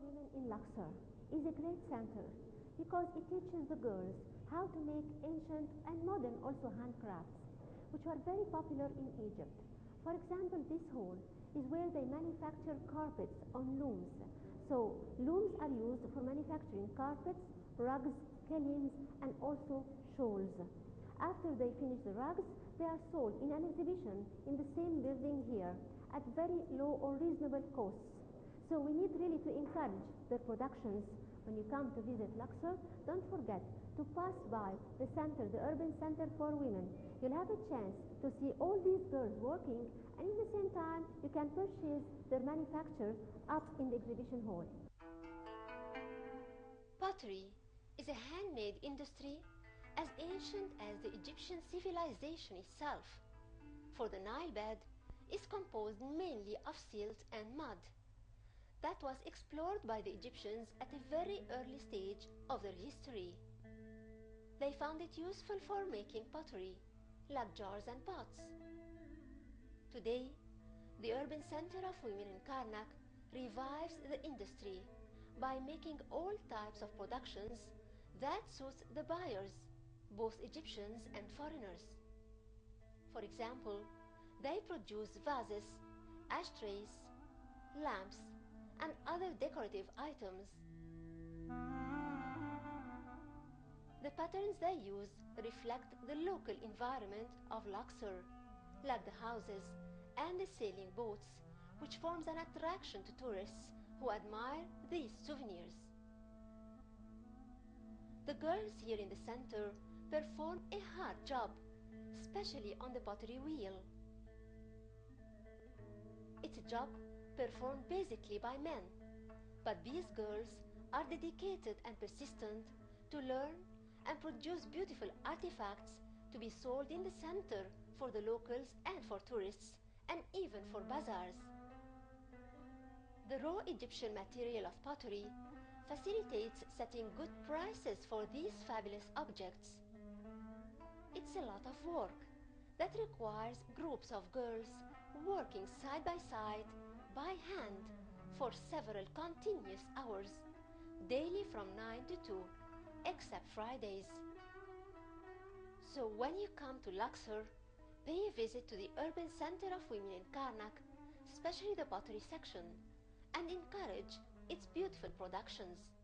women in Luxor is a great center because it teaches the girls how to make ancient and modern also handcrafts, which are very popular in Egypt. For example, this hall is where they manufacture carpets on looms. So looms are used for manufacturing carpets, rugs, kilims, and also shawls. After they finish the rugs, they are sold in an exhibition in the same building here at very low or reasonable costs. So we need really to encourage their productions. When you come to visit Luxor, don't forget to pass by the center, the urban center for women. You'll have a chance to see all these girls working, and in the same time you can purchase their manufacture up in the exhibition hall. Pottery is a handmade industry as ancient as the Egyptian civilization itself, for the Nile bed is composed mainly of silt and mud. That was explored by the Egyptians at a very early stage of their history. They found it useful for making pottery, like jars and pots. Today, the urban center of women in Karnak revives the industry by making all types of productions that suits the buyers, both Egyptians and foreigners. For example, they produce vases, ashtrays, lamps, and other decorative items. The patterns they use reflect the local environment of Luxor, like the houses and the sailing boats, which forms an attraction to tourists who admire these souvenirs. The girls here in the center perform a hard job, especially on the pottery wheel. It's a job performed basically by men, but these girls are dedicated and persistent to learn and produce beautiful artifacts to be sold in the center for the locals and for tourists, and even for bazaars. The raw Egyptian material of pottery facilitates setting good prices for these fabulous objects. It's a lot of work that requires groups of girls working side by side by hand for several continuous hours, daily from 9 to 2, except Fridays. So when you come to Luxor, pay a visit to the urban center of women in Karnak, especially the pottery section, and encourage its beautiful productions.